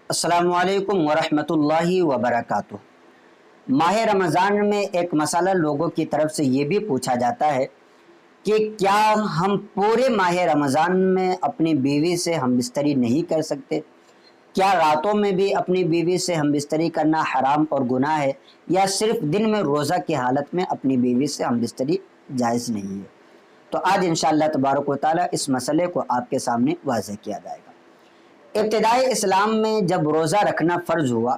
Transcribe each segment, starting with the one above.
अस्सलामु अलैकुम वरहमतुल्लाहि वबरकातुह। माह रमज़ान में एक मसला लोगों की तरफ से ये भी पूछा जाता है कि क्या हम पूरे माह रमज़ान में अपनी बीवी से हम बिस्तरी नहीं कर सकते? क्या रातों में भी अपनी बीवी से हम बिस्तरी करना हराम और गुनाह है, या सिर्फ दिन में रोज़ा की हालत में अपनी बीवी से हम बिस्तरी जायज़ नहीं है? तो आज इंशाअल्लाह तबारक व तआला इस मसले को आपके सामने वाज़ेह किया जाएगा। इब्तिदाई इस्लाम में जब रोज़ा रखना फ़र्ज़ हुआ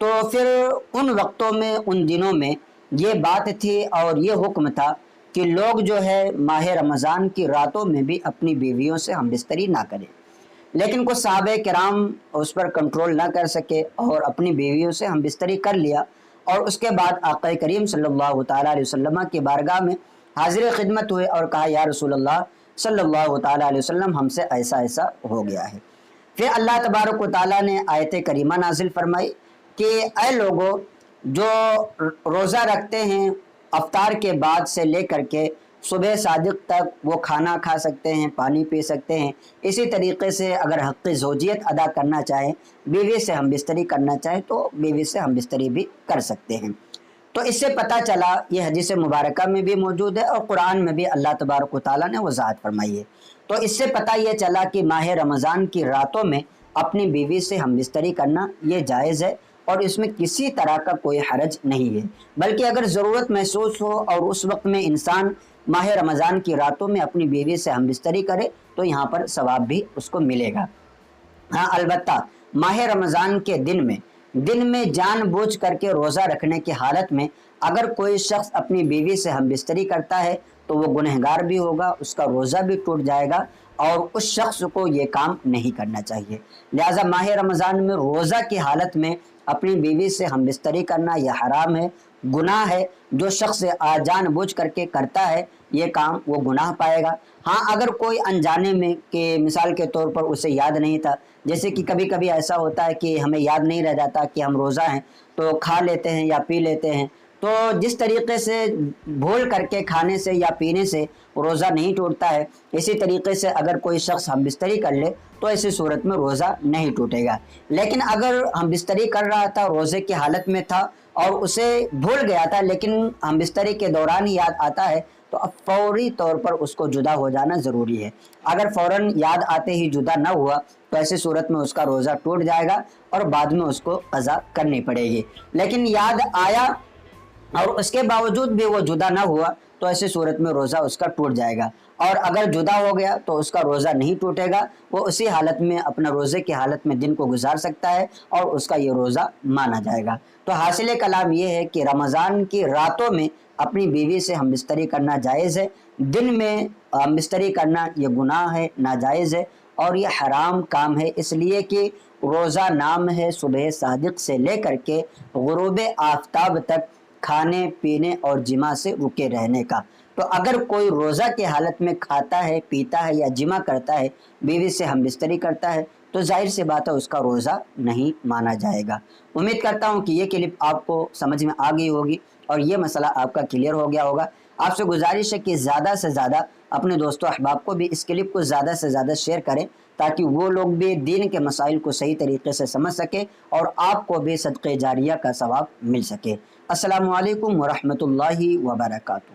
तो फिर उन वक्तों में, उन दिनों में ये बात थी और ये हुक्म था कि लोग जो है माह रमज़ान की रातों में भी अपनी बीवियों से हम बिस्तरी ना करें। लेकिन कुछ सहाबे किराम उस पर कंट्रोल ना कर सके और अपनी बीवियों से हम बिस्तरी कर लिया, और उसके बाद आक़ा करीम सल्लल्लाहु तआला अलैहि वसल्लम की बारगाह में हाजिर खिदमत हुए और कहा, या रसूलल्लाह सल्लल्लाहु तआला अलैहि वसल्लम, हमसे ऐसा ऐसा हो गया है। फिर अल्लाह तबारक व तआला ने आयत करीमा नाजिल फरमाई कि ऐ लोगों, जो रोज़ा रखते हैं अफ्तार के बाद से लेकर के सुबह सादिक तक वो खाना खा सकते हैं, पानी पी सकते हैं। इसी तरीके से अगर हक़ ज़ौजियत अदा करना चाहें, बीवी से हम बिस्तरी करना चाहें, तो बीवी से हम बिस्तरी भी कर सकते हैं। तो इससे पता चला, ये हदीस मुबारका में भी मौजूद है और कुरान में भी अल्लाह तबारक व तआला ने वज़ाहत फरमाई है। तो इससे पता ये चला कि माह रमज़ान की रातों में अपनी बीवी से हम बिस्तरी करना ये जायज़ है और इसमें किसी तरह का कोई हरज नहीं है। बल्कि अगर ज़रूरत महसूस हो और उस वक्त में इंसान माह रमज़ान की रातों में अपनी बीवी से हम बिस्तरी करे तो यहाँ पर सवाब भी उसको मिलेगा। हाँ, अलबत्ता माह रमज़ान के दिन में जानबूझ करके रोज़ा रखने की हालत में अगर कोई शख्स अपनी बीवी से हम बिस्तरी करता है तो वो गुनहगार भी होगा, उसका रोज़ा भी टूट जाएगा और उस शख्स को ये काम नहीं करना चाहिए। लिहाजा माह रमज़ान में रोज़ा की हालत में अपनी बीवी से हम बिस्तरी करना यह हराम है, गुनाह है। जो शख्स जानबूझ करके करता है ये काम वो गुनाह पाएगा। हाँ, अगर कोई अनजाने में, कि मिसाल के तौर पर उसे याद नहीं था, जैसे कि कभी कभी ऐसा होता है कि हमें याद नहीं रह जाता कि हम रोज़ा हैं तो खा लेते हैं या पी लेते हैं, तो जिस तरीके से भूल करके खाने से या पीने से रोज़ा नहीं टूटता है, इसी तरीके से अगर कोई शख्स हम बिस्तरी कर ले तो ऐसी सूरत में रोज़ा नहीं टूटेगा। लेकिन अगर हम बिस्तरी कर रहा था, रोज़े की हालत में था और उसे भूल गया था, लेकिन हम बिस्तरी के दौरान ही याद आता है, तो अब फौरी तौर पर उसको जुदा हो जाना ज़रूरी है। अगर फ़ौरन याद आते ही जुदा न हुआ तो ऐसी सूरत में उसका रोज़ा टूट जाएगा और बाद में उसको क़ज़ा करनी पड़ेगी। लेकिन याद आया और उसके बावजूद भी वो जुदा ना हुआ तो ऐसी सूरत में रोज़ा उसका टूट जाएगा, और अगर जुदा हो गया तो उसका रोज़ा नहीं टूटेगा। वो उसी हालत में, अपना रोज़े की हालत में दिन को गुजार सकता है और उसका ये रोज़ा माना जाएगा। तो हासिल कलाम ये है कि रमज़ान की रातों में अपनी बीवी से हम बिस्तरी करना जायज़ है, दिन में हम बिस्तरी करना ये गुनाह है, नाजायज़ है और ये हराम काम है, इसलिए कि रोज़ा नाम है सुबह सादिक से लेकर के गुरूब आफ्ताब तक खाने पीने और जिमा से रुके रहने का। तो अगर कोई रोज़ा की हालत में खाता है, पीता है या जिमा करता है, बीवी से हम बिस्तरी करता है, तो जाहिर सी बात है उसका रोज़ा नहीं माना जाएगा। उम्मीद करता हूँ कि ये क्लिप आपको समझ में आ गई होगी और ये मसला आपका क्लियर हो गया होगा। आपसे गुजारिश है कि ज़्यादा से ज़्यादा अपने दोस्तों अहबाब को भी इस क्लिप को ज़्यादा से ज़्यादा शेयर करें, ताकि वो लोग भी दीन के मसाइल को सही तरीके से समझ सके और आपको भी सदक़े जारिया का सवाब मिल सके। अस्सलामु अलैकुम वरहमतुल्लाहि वबरकातुहू।